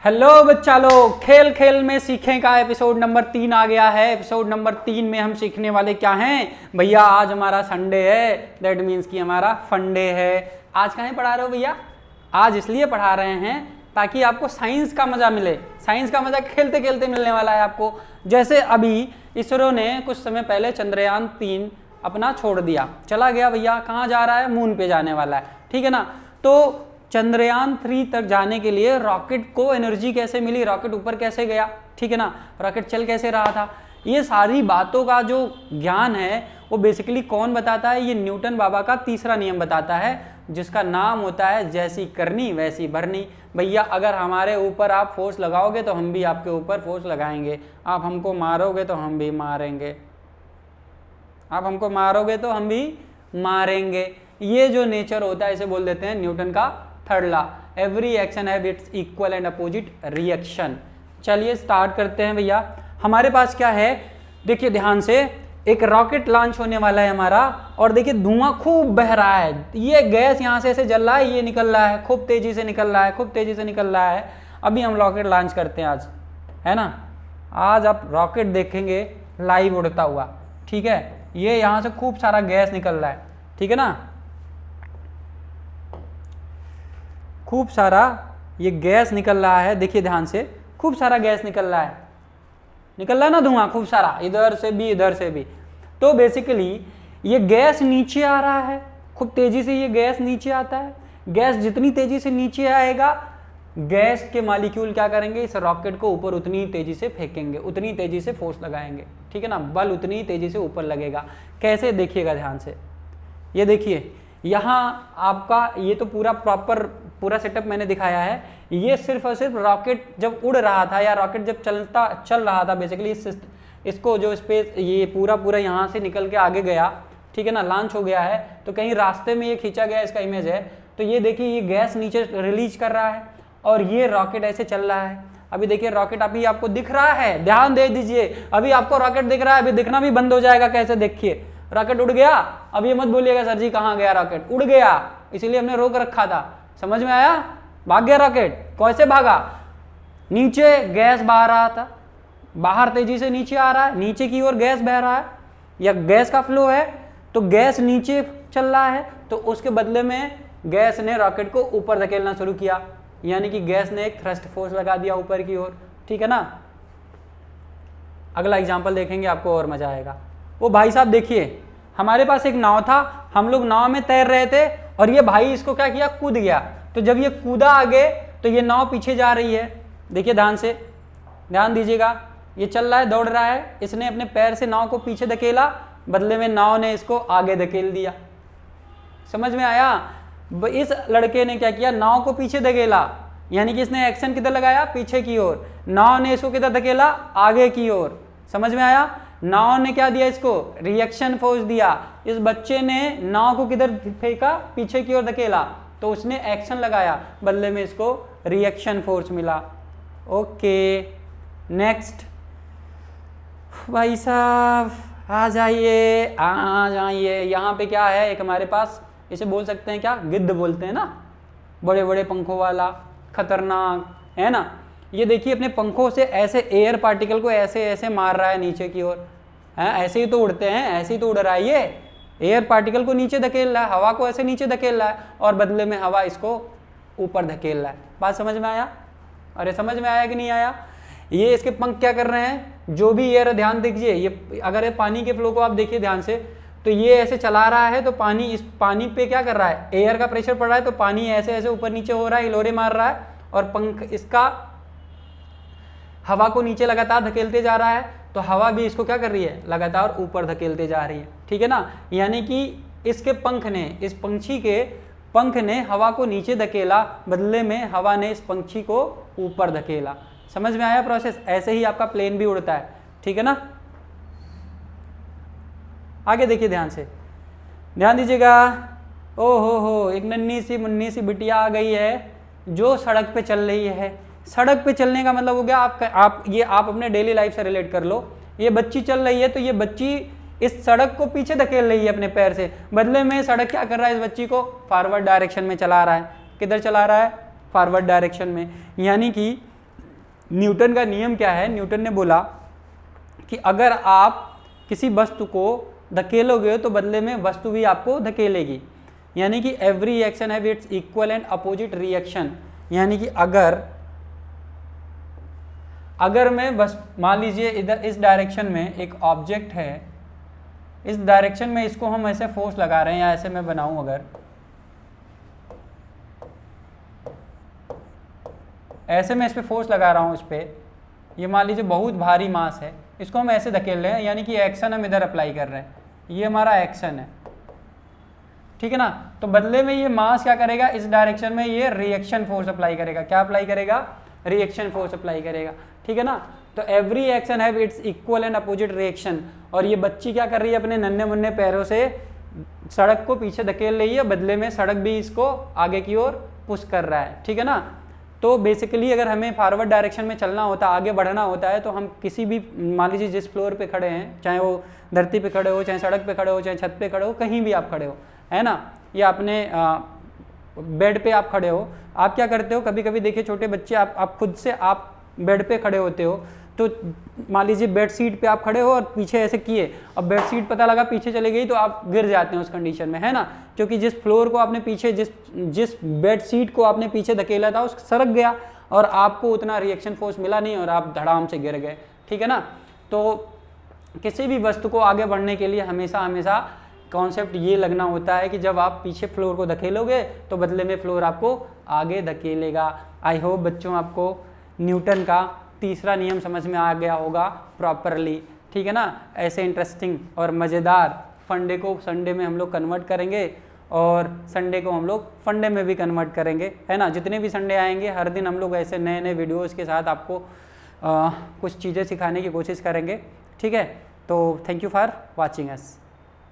Hello बच्चा लोग, खेल खेल में सीखें का एपिसोड नंबर 3 आ गया है। एपिसोड नंबर 3 में हम सीखने वाले क्या हैं भैया? आज हमारा संडे है, दैट मीन्स कि हमारा फंडे है। आज कहाँ पढ़ा रहे हो भैया? आज इसलिए पढ़ा रहे हैं ताकि आपको साइंस का मजा मिले। साइंस का मजा खेलते खेलते मिलने वाला है आपको। जैसे अभी इसरो ने कुछ समय पहले चंद्रयान 3 अपना छोड़ दिया, चला गया भैया। कहाँ जा रहा है? मून पे जाने वाला है, ठीक है ना। तो चंद्रयान 3 तक जाने के लिए रॉकेट को एनर्जी कैसे मिली, रॉकेट ऊपर कैसे गया, ठीक है ना, रॉकेट चल कैसे रहा था, ये सारी बातों का जो ज्ञान है वो बेसिकली कौन बताता है? ये न्यूटन बाबा का तीसरा नियम बताता है, जिसका नाम होता है जैसी करनी वैसी भरनी। भैया अगर हमारे ऊपर आप फोर्स लगाओगे तो हम भी आपके ऊपर फोर्स लगाएंगे, आप हमको मारोगे तो हम भी मारेंगे, आप हमको मारोगे तो हम भी मारेंगे। ये जो नेचर होता है इसे बोल देते हैं न्यूटन का third law, every action have it's equal and opposite reaction. चलिए स्टार्ट करते हैं भैया। हमारे पास क्या है, देखिए ध्यान से, एक रॉकेट लॉन्च होने वाला है हमारा, और देखिए धुआं खूब बह रहा है। ये गैस यहाँ से ऐसे जल रहा है, ये निकल रहा है, खूब तेजी से निकल रहा है, खूब तेजी से निकल रहा है। अभी हम रॉकेट लॉन्च करते हैं आज, है ना। आज आप रॉकेट देखेंगे लाइव उड़ता हुआ, ठीक है। ये यहाँ से खूब सारा गैस निकल रहा है, ठीक है ना, खूब सारा ये गैस निकल रहा है। देखिए ध्यान से, खूब सारा गैस निकल रहा है, निकल रहा है ना धुआं खूब सारा, इधर से भी इधर से भी। तो बेसिकली ये गैस नीचे आ रहा है, खूब तेजी से ये गैस नीचे आता है। गैस जितनी तेजी से नीचे आएगा, गैस के मॉलिक्यूल क्या करेंगे, इस रॉकेट को ऊपर उतनी ही तेजी से फेंकेंगे, उतनी तेजी से फोर्स लगाएंगे, ठीक है ना, बल उतनी ही तेजी से ऊपर लगेगा। कैसे, देखिएगा ध्यान से। ये देखिए यहाँ आपका ये तो पूरा प्रॉपर पूरा सेटअप मैंने दिखाया है। ये सिर्फ और सिर्फ रॉकेट जब उड़ रहा था या रॉकेट जब चल रहा था, बेसिकली इसको जो स्पेस ये पूरा यहाँ से निकल के आगे गया, ठीक है ना, लॉन्च हो गया है। तो कहीं रास्ते में ये खींचा गया, इसका इमेज है। तो ये देखिए ये गैस नीचे रिलीज कर रहा है और ये रॉकेट ऐसे चल रहा है। अभी देखिए रॉकेट अभी आपको दिख रहा है, ध्यान दे दीजिए, अभी आपको रॉकेट दिख रहा है, अभी दिखना भी बंद हो जाएगा। कैसे, देखिए रॉकेट उड़ गया। अब ये मत बोलिएगा सर जी कहाँ गया रॉकेट, उड़ गया, इसीलिए हमने रोक रखा था। समझ में आया? भाग गया रॉकेट। कैसे भागा? नीचे गैस बह रहा था, बाहर तेजी से नीचे आ रहा है, नीचे की ओर गैस बह रहा है या गैस का फ्लो है, तो गैस नीचे चल रहा है, तो उसके बदले में गैस ने रॉकेट को ऊपर धकेलना शुरू किया, यानी कि गैस ने एक थ्रस्ट फोर्स लगा दिया ऊपर की ओर, ठीक है ना। अगला एग्जांपल देखेंगे, आपको और मजा आएगा। वो भाई साहब देखिए, हमारे पास एक नाव था, हम लोग नाव में तैर रहे थे और ये भाई इसको क्या किया, कूद गया। तो जब ये कूदा आगे तो ये नाव पीछे जा रही है। देखिए ध्यान से, ध्यान दीजिएगा, ये चल रहा है, दौड़ रहा है, इसने अपने पैर से नाव को पीछे धकेला, बदले में नाव ने इसको आगे धकेल दिया। समझ में आया? इस लड़के ने क्या किया, नाव को पीछे धकेला, यानी कि इसने एक्शन किधर लगाया, पीछे की ओर। नाव ने इसको किधर धकेला, आगे की ओर। समझ में आया? नाव ने क्या दिया, इसको रिएक्शन फोर्स दिया। इस बच्चे ने नाव को किधर फेंका, पीछे की ओर धकेला, तो उसने एक्शन लगाया, बदले में इसको रिएक्शन फोर्स मिला। ओके नेक्स्ट भाई साहब आ जाइए, आ जाइए। यहाँ पे क्या है, एक हमारे पास, इसे बोल सकते हैं क्या, गिद्ध बोलते हैं ना, बड़े बड़े पंखों वाला, खतरनाक, है ना। ये देखिए अपने पंखों से ऐसे एयर पार्टिकल को ऐसे ऐसे मार रहा है नीचे की ओर, है, ऐसे ही तो उड़ते हैं, ऐसे ही तो उड़ रहा है। ये एयर पार्टिकल को नीचे धकेल रहा है, हवा को ऐसे नीचे धकेल रहा है, और बदले में हवा इसको ऊपर धकेल रहा है। बात समझ में आया? अरे समझ में आया कि नहीं आया? ये इसके पंख क्या कर रहे हैं, जो भी एयर, ध्यान दीजिए, ये अगर ये पानी के फ्लो को आप देखिए ध्यान से, तो ये ऐसे चला रहा है, तो पानी, इस पानी पे क्या कर रहा है, एयर का प्रेशर पड़ रहा है, तो पानी ऐसे ऐसे ऊपर नीचे हो रहा है, हिलोरे मार रहा है, और पंख इसका हवा को नीचे लगातार धकेलते जा रहा है, तो हवा भी इसको क्या कर रही है, लगातार ऊपर धकेलते जा रही है, ठीक है ना। यानी कि इसके पंख ने, इस पंछी के पंख ने हवा को नीचे धकेला, बदले में हवा ने इस पंछी को ऊपर धकेला। समझ में आया प्रोसेस? ऐसे ही आपका प्लेन भी उड़ता है, ठीक है ना। आगे देखिए ध्यान से, ध्यान दीजिएगा। ओ हो, एक नन्ही सी मुन्नी सी बिटिया आ गई है जो सड़क पे चल रही है। सड़क पे चलने का मतलब हो गया, आप अपने डेली लाइफ से रिलेट कर लो। ये बच्ची चल रही है, तो ये बच्ची इस सड़क को पीछे धकेल रही है अपने पैर से, बदले में सड़क क्या कर रहा है, इस बच्ची को फॉरवर्ड डायरेक्शन में चला रहा है। किधर चला रहा है? फॉरवर्ड डायरेक्शन में। यानी कि न्यूटन का नियम क्या है, न्यूटन ने बोला कि अगर आप किसी वस्तु को धकेलोगे तो बदले में वस्तु भी आपको धकेलेगी, यानी कि every action have it's equal and opposite reaction. यानी कि अगर मैं बस मान लीजिए इधर इस डायरेक्शन में एक ऑब्जेक्ट है, इस डायरेक्शन में इसको हम ऐसे फोर्स लगा रहे हैं, या ऐसे मैं बनाऊं, अगर ऐसे मैं इस पर फोर्स लगा रहा हूं, इस पर ये मान लीजिए बहुत भारी मास है, इसको हम ऐसे धकेल रहे हैं, यानी कि एक्शन हम इधर अप्लाई कर रहे हैं, ये हमारा एक्शन है, ठीक है ना। तो बदले में ये मास क्या करेगा, इस डायरेक्शन में ये रिएक्शन फोर्स अप्लाई करेगा। क्या अप्लाई करेगा, रिएक्शन फोर्स अप्लाई करेगा, ठीक है ना। तो every action have it's equal and opposite reaction. और ये बच्ची क्या कर रही है, अपने नन्हे मुन्ने पैरों से सड़क को पीछे धकेल रही है, बदले में सड़क भी इसको आगे की ओर पुश कर रहा है, ठीक है ना। तो बेसिकली अगर हमें फॉरवर्ड डायरेक्शन में चलना होता है, आगे बढ़ना होता है, तो हम किसी भी, मान लीजिए जिस फ्लोर पे खड़े हैं, चाहे वो धरती पे खड़े हो, चाहे सड़क पे खड़े हो, चाहे छत पे खड़े हो, कहीं भी आप खड़े हो, है ना, या अपने बेड पे आप खड़े हो, आप क्या करते हो, कभी कभी देखिए छोटे बच्चे, आप खुद से आप बेड पे खड़े होते हो, तो मान लीजिए बेड सीट पे आप खड़े हो और पीछे ऐसे किए, और बेड सीट पता लगा पीछे चली गई, तो आप गिर जाते हैं उस कंडीशन में, है ना, क्योंकि जिस फ्लोर को आपने पीछे, जिस बेड सीट को आपने पीछे धकेला था उस सरक गया, और आपको उतना रिएक्शन फोर्स मिला नहीं, और आप धड़ाम से गिर गए, ठीक है ना। तो किसी भी वस्तु को आगे बढ़ने के लिए हमेशा कॉन्सेप्ट ये लगना होता है कि जब आप पीछे फ्लोर को धकेलोगे तो बदले में फ्लोर आपको आगे धकेलेगा। आई होप बच्चों आपको न्यूटन का तीसरा नियम समझ में आ गया होगा प्रॉपरली, ठीक है ना। ऐसे इंटरेस्टिंग और मज़ेदार फंडे को संडे में हम लोग कन्वर्ट करेंगे, और संडे को हम लोग फंडे में भी कन्वर्ट करेंगे, है ना। जितने भी संडे आएंगे हर दिन हम लोग ऐसे नए नए वीडियोज़ के साथ आपको कुछ चीज़ें सिखाने की कोशिश करेंगे, ठीक है। तो thank you for watching us.